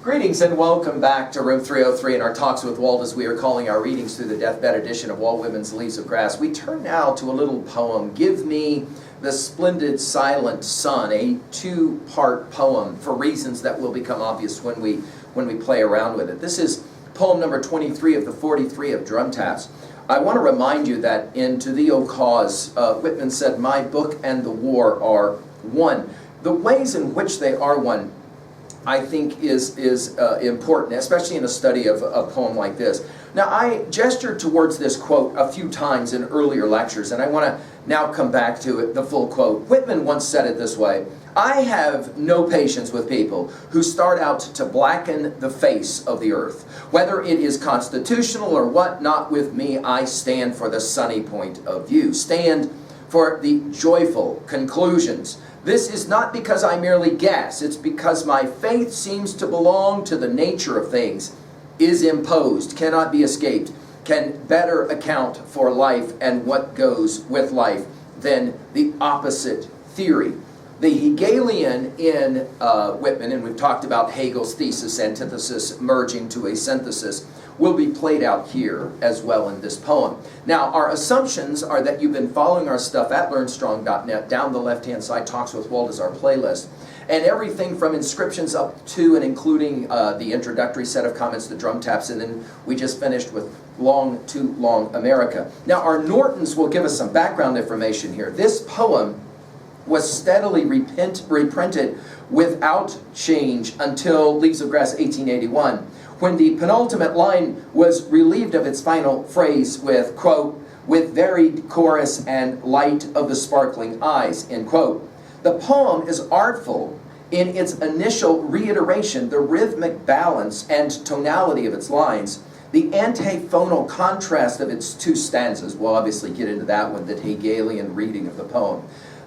Greetings and welcome back to Room 303 and our Talks with Walt, as we are calling our readings through the deathbed edition of Walt Whitman's Leaves of Grass. We turn now to a little poem, Give Me the Splendid Silent Sun, a two-part poem for reasons that will become obvious when we play around with it. This is poem number 23 of the 43 of Drum Taps. I want to remind you that in To Thee, O Cause, Whitman said, "My book and the war are one." The ways in which they are one, I think, is important, especially in a study of a poem like this. Now, I gestured towards this quote a few times in earlier lectures, and I want to now come back to it, the full quote. Whitman once said it this way: "I have no patience with people who start out to blacken the face of the earth. Whether it is constitutional or what, not with me. I stand for the sunny point of view, stand for the joyful conclusions. This is not because I merely guess, it's because my faith seems to belong to the nature of things, is imposed, cannot be escaped, can better account for life and what goes with life than the opposite theory." The Hegelian in Whitman, and we've talked about Hegel's thesis, antithesis merging to a synthesis, will be played out here as well in this poem. Now, our assumptions are that you've been following our stuff at learnstrong.net. Down the left-hand side, Talks with Walt is our playlist. And everything from inscriptions up to and including the introductory set of comments, the drum taps, and then we just finished with Long Too Long America. Now, our Nortons will give us some background information here. This poem was steadily reprinted without change until Leaves of Grass 1881, when the penultimate line was relieved of its final phrase with, quote, "with varied chorus and light of the sparkling eyes," end quote. The poem is artful in its initial reiteration, the rhythmic balance and tonality of its lines, the antiphonal contrast of its two stanzas. We'll obviously get into that one, the Hegelian reading of the poem.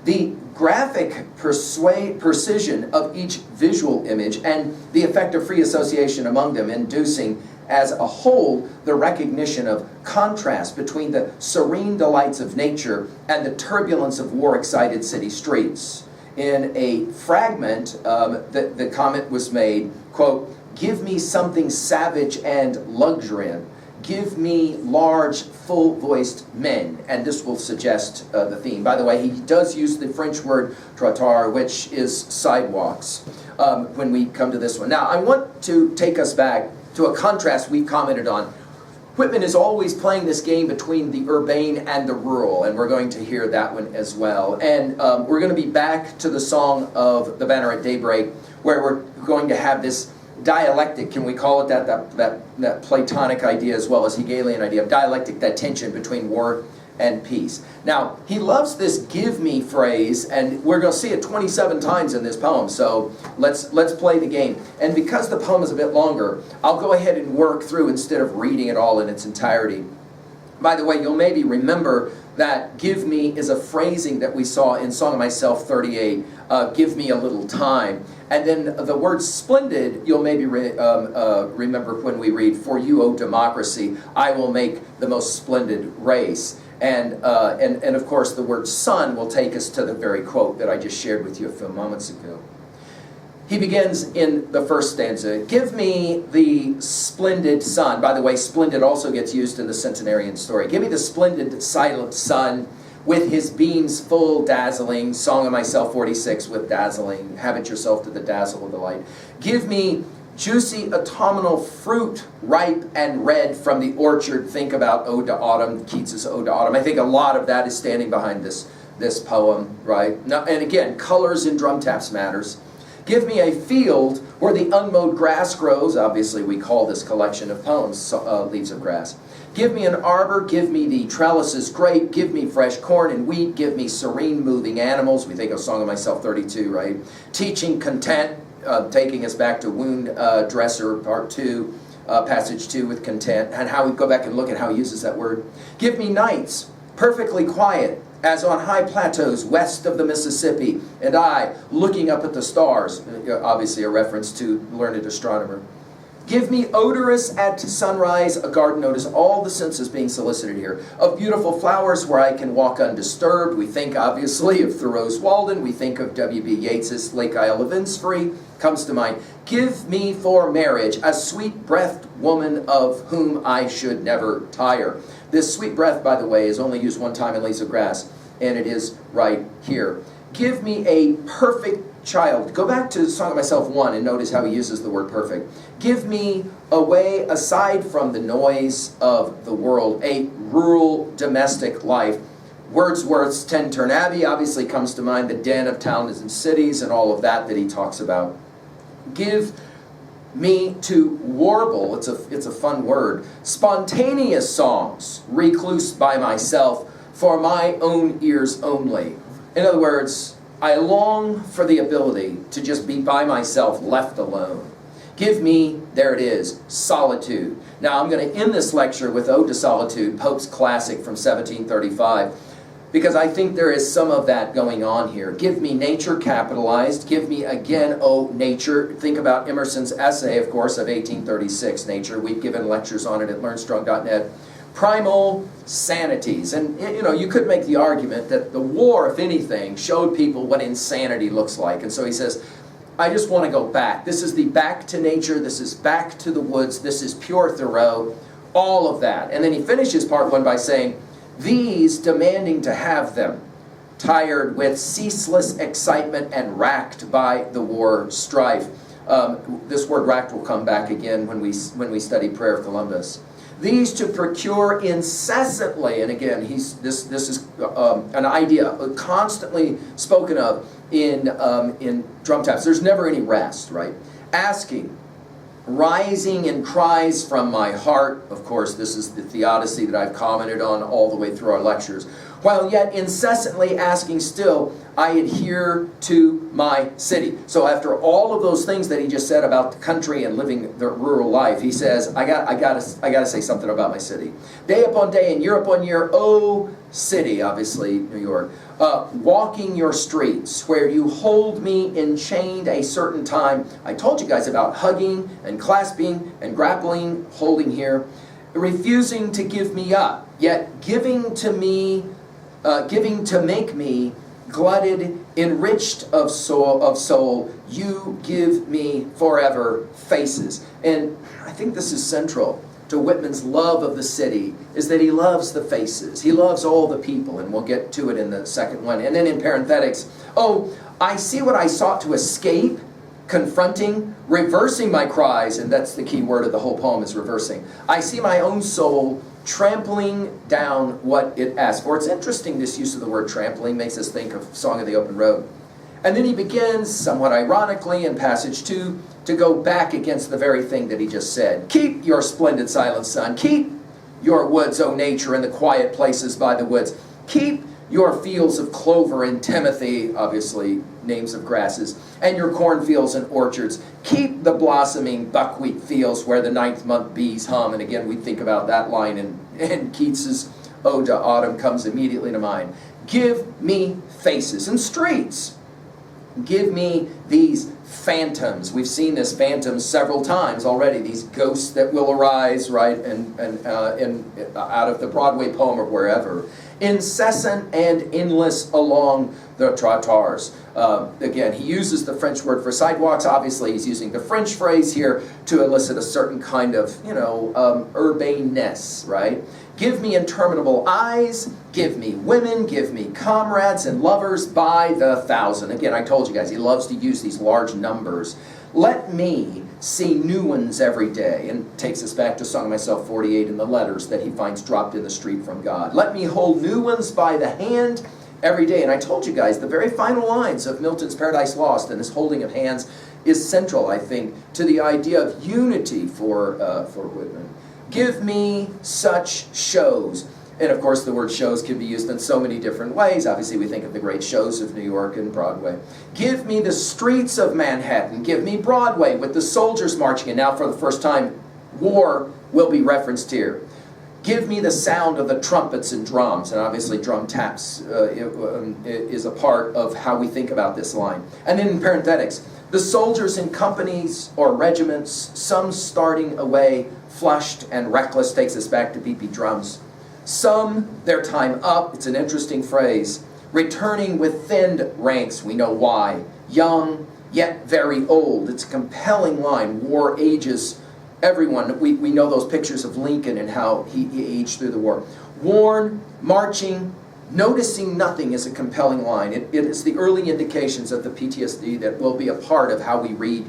The graphic precision of each visual image and the effect of free association among them, inducing as a whole the recognition of contrast between the serene delights of nature and the turbulence of war-excited city streets. In a fragment, the comment was made, quote, "Give me something savage and luxuriant. Give me large, full-voiced men," and this will suggest the theme. By the way, he does use the French word trottoir, which is sidewalks, when we come to this one. Now, I want to take us back to a contrast we've commented on. Whitman is always playing this game between the urbane and the rural, and we're going to hear that one as well. And we're going to be back to the Song of the Banner at Daybreak, where we're going to have this dialectic, can we call it that Platonic idea as well as Hegelian idea of dialectic, that tension between war and peace. Now, he loves this "give me" phrase, and we're going to see it 27 times in this poem, so let's play the game. And because the poem is a bit longer, I'll go ahead and work through instead of reading it all in its entirety. By the way, you'll maybe remember that "give me" is a phrasing that we saw in Song of Myself 38, "give me a little time." And then the word "splendid," you'll maybe remember when we read, "For you, O democracy, I will make the most splendid race." And of course, the word "sun" will take us to the very quote that I just shared with you a few moments ago. He begins in the first stanza, "Give me the splendid sun." By the way, splendid also gets used in the centenarian story. "Give me the splendid silent sun, with his beams full dazzling." Song of Myself 46 with dazzling. Habit yourself to the dazzle of the light. "Give me juicy autumnal fruit, ripe and red from the orchard." Think about Ode to Autumn, Keats's Ode to Autumn. I think a lot of that is standing behind this poem, right? Now, and again, colors in drum taps matters. "Give me a field where the unmowed grass grows." Obviously, we call this collection of poems Leaves of Grass. "Give me an arbor, give me the trellises great, give me fresh corn and wheat, give me serene moving animals." We think of Song of Myself 32, right? "Teaching content," taking us back to Wound Dresser, part 2, passage 2 with content, and how we go back and look at how he uses that word. "Give me nights, perfectly quiet, as on high plateaus west of the Mississippi, and I looking up at the stars," obviously a reference to learned astronomer. Give me odorous at sunrise, a garden. Notice all the senses being solicited here. Of beautiful flowers where I can walk undisturbed. We think, obviously, of Thoreau's Walden. We think of W.B. Yeats's Lake Isle of Innisfree. Comes to mind. Give me for marriage a sweet-breathed woman of whom I should never tire. This sweet breath, by the way, is only used one time in Leaves of Grass, and it is right here. Give me a perfect child. Go back to Song of Myself 1 and notice how he uses the word perfect. Give me a way aside from the noise of the world, a rural domestic life. Wordsworth's Tintern Abbey obviously comes to mind, the den of towns and cities and all of that he talks about. Give me to warble, it's a fun word, spontaneous songs, recluse by myself, for my own ears only. In other words, I long for the ability to just be by myself, left alone. Give me, there it is, solitude. Now I'm going to end this lecture with Ode to Solitude, Pope's classic from 1735, because I think there is some of that going on here. Give me nature capitalized. Give me again, oh, nature. Think about Emerson's essay, of course, of 1836, Nature. We've given lectures on it at learnstrong.net. Primal sanities. And, you know, you could make the argument that the war, if anything, showed people what insanity looks like. And so he says, I just want to go back. This is the back to nature. This is back to the woods. This is pure Thoreau. All of that. And then he finishes part one by saying, these demanding to have them, tired with ceaseless excitement and racked by the war strife. This word racked will come back again when we study Prayer of Columbus. These to procure incessantly, and again, this is an idea constantly spoken of in drum taps. There's never any rest, right? Asking, rising in cries from my heart. Of course, this is the theodicy that I've commented on all the way through our lectures. While yet incessantly asking still, I adhere to my city. So after all of those things that he just said about the country and living the rural life, he says, I gotta say something about my city. Day upon day and year upon year, oh city, obviously New York, walking your streets where you hold me enchained a certain time. I told you guys about hugging and clasping and grappling, holding here, refusing to give me up, yet giving to make me glutted, enriched of soul, you give me forever faces. And I think this is central to Whitman's love of the city, is that he loves the faces. He loves all the people, and we'll get to it in the second one. And then in parenthetics, oh, I see what I sought to escape, confronting, reversing my cries, and that's the key word of the whole poem is reversing. I see my own soul trampling down what it asks for. It's interesting, this use of the word trampling makes us think of Song of the Open Road. And then he begins, somewhat ironically, in passage 2, to go back against the very thing that he just said. Keep your splendid silent sun. Keep your woods, O nature, and the quiet places by the woods. Keep your fields of clover and timothy, obviously names of grasses, and your cornfields and orchards. Keep the blossoming buckwheat fields where the ninth month bees hum. And again, we think about that line, and Keats's Ode to Autumn comes immediately to mind. Give me faces and streets. Give me these phantoms. We've seen this phantom several times already. These ghosts that will arise, right, and out of the Broadway poem or wherever. Incessant and endless along the trottoirs. Again, he uses the French word for sidewalks. Obviously, he's using the French phrase here to elicit a certain kind of, urbaneness, right? Give me interminable eyes, give me women, give me comrades and lovers by the thousand. Again, I told you guys, he loves to use these large numbers. Let me see new ones every day. And takes us back to Song of Myself 48 and the letters that he finds dropped in the street from God. Let me hold new ones by the hand every day. And I told you guys, the very final lines of Milton's Paradise Lost and this holding of hands is central, I think, to the idea of unity for Whitman. Give me such shows. And of course the word shows can be used in so many different ways. Obviously we think of the great shows of New York and Broadway. Give me the streets of Manhattan. Give me Broadway with the soldiers marching. And now for the first time, war will be referenced here. Give me the sound of the trumpets and drums. And obviously drum taps is a part of how we think about this line. And then in parenthetics, The soldiers in companies or regiments, some starting away, flushed and reckless, takes us back to beat drums. Some, their time up, it's an interesting phrase, returning with thinned ranks, we know why. Young, yet very old. It's a compelling line. War ages everyone. We know those pictures of Lincoln and how he aged through the war. Worn, marching, noticing nothing is a compelling line. It is the early indications of the PTSD that will be a part of how we read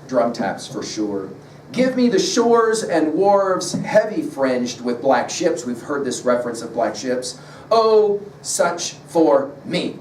drum taps for sure. Give me the shores and wharves heavy fringed with black ships. We've heard this reference of black ships. Oh, such for me.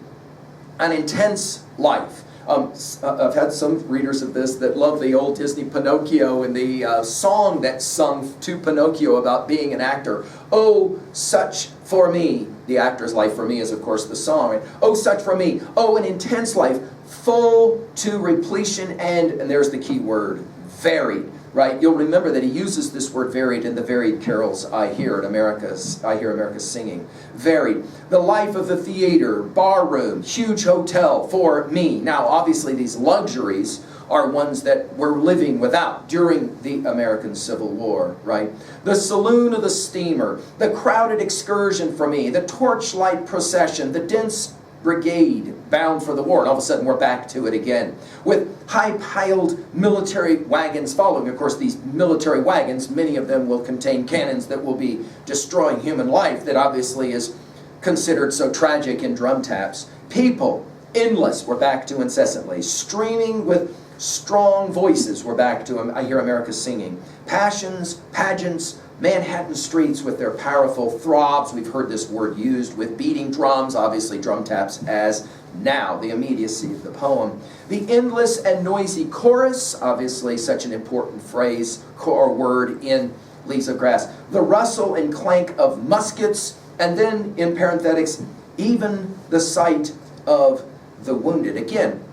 An intense life. I've had some readers of this that love the old Disney Pinocchio and the song that's sung to Pinocchio about being an actor. Oh, such for me. The actor's life for me is, of course, the song. Oh, such for me. Oh, an intense life, full to repletion and there's the key word, varied. Right? You'll remember that he uses this word varied in the varied carols I hear America singing. Varied. The life of the theater, barroom, huge hotel for me. Now, obviously, these luxuries are ones that we're living without during the American Civil War, right? The saloon of the steamer, the crowded excursion for me, the torchlight procession, the dense brigade bound for the war, and all of a sudden we're back to it again with high-piled military wagons following. Of course, these military wagons, many of them will contain cannons that will be destroying human life, that obviously is considered so tragic in drum taps. People, endless, we're back to incessantly. Streaming with strong voices, we're back to I hear America singing. Passions, pageants, Manhattan streets with their powerful throbs, we've heard this word used, with beating drums, obviously drum taps as now, the immediacy of the poem. The endless and noisy chorus, obviously such an important phrase or word in Leaves of Grass. The rustle and clank of muskets, and then in parenthetics, even the sight of the wounded. Again,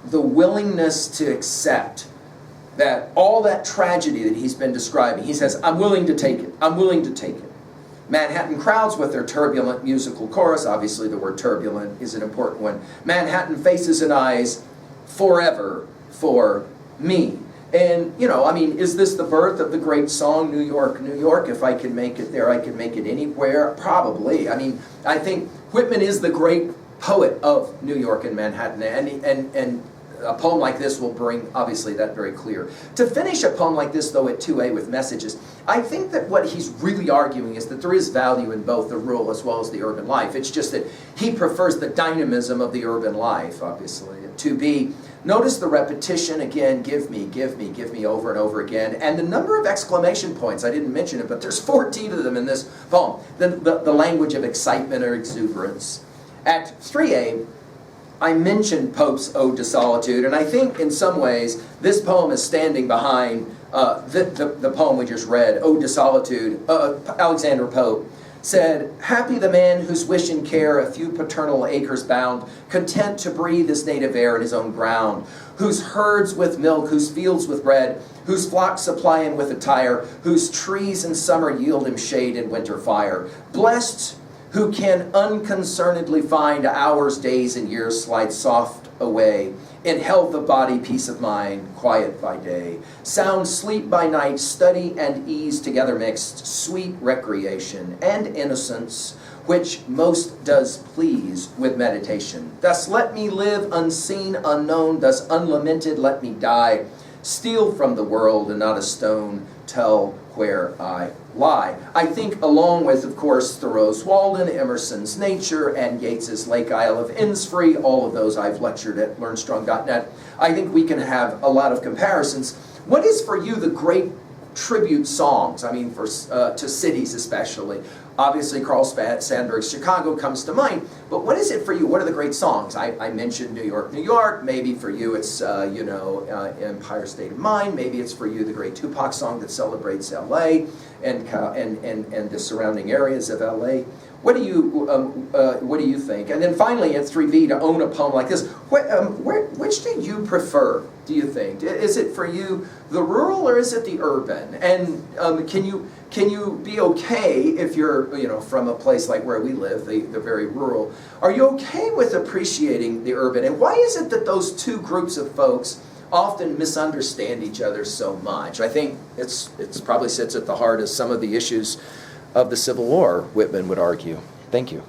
the willingness to accept that all that tragedy that he's been describing, he says, I'm willing to take it. I'm willing to take it. Manhattan crowds with their turbulent musical chorus. Obviously, the word turbulent is an important one. Manhattan faces and eyes forever for me. And, you know, I mean, is this the birth of the great song, New York, New York? If I can make it there, I can make it anywhere. Probably. I mean, I think Whitman is the great poet of New York and Manhattan. And a poem like this will bring, obviously, that very clear. To finish a poem like this, though, at 2A with messages, I think that what he's really arguing is that there is value in both the rural as well as the urban life. It's just that he prefers the dynamism of the urban life, obviously, to be, notice the repetition again, give me, over and over again, and the number of exclamation points. I didn't mention it, but there's 14 of them in this poem. The language of excitement or exuberance. At 3A, I mentioned Pope's Ode to Solitude, and I think in some ways this poem is standing behind the poem we just read, Ode to Solitude. Alexander Pope said, happy the man whose wish and care a few paternal acres bound, content to breathe his native air in his own ground, whose herds with milk, whose fields with bread, whose flocks supply him with attire, whose trees in summer yield him shade in winter fire. Blessed who can unconcernedly find hours, days, and years slide soft away, in health of body, peace of mind, quiet by day, sound sleep by night, study and ease together mixed, sweet recreation and innocence, which most does please with meditation. Thus let me live unseen, unknown, thus unlamented let me die, steal from the world and not a stone tell where I lie. I think along with, of course, Thoreau's Walden, Emerson's Nature, and Yeats's Lake Isle of Innisfree, all of those I've lectured at learnstrong.net, I think we can have a lot of comparisons. What is for you the great tribute songs, I mean, to cities especially? Obviously, Carl Sandburg's Chicago comes to mind, but what is it for you? What are the great songs? I mentioned New York, New York. Maybe for you it's, Empire State of Mind. Maybe it's for you the great Tupac song that celebrates L.A. and the surrounding areas of L.A. What do you think? And then finally, at 3B, to own a poem like this, which do you prefer, do you think? Is it for you the rural or is it the urban? And can you be okay if you're from a place like where we live, the very rural? Are you okay with appreciating the urban? And why is it that those two groups of folks often misunderstand each other so much. I think it's probably sits at the heart of some of the issues of the Civil War, Whitman would argue. Thank you.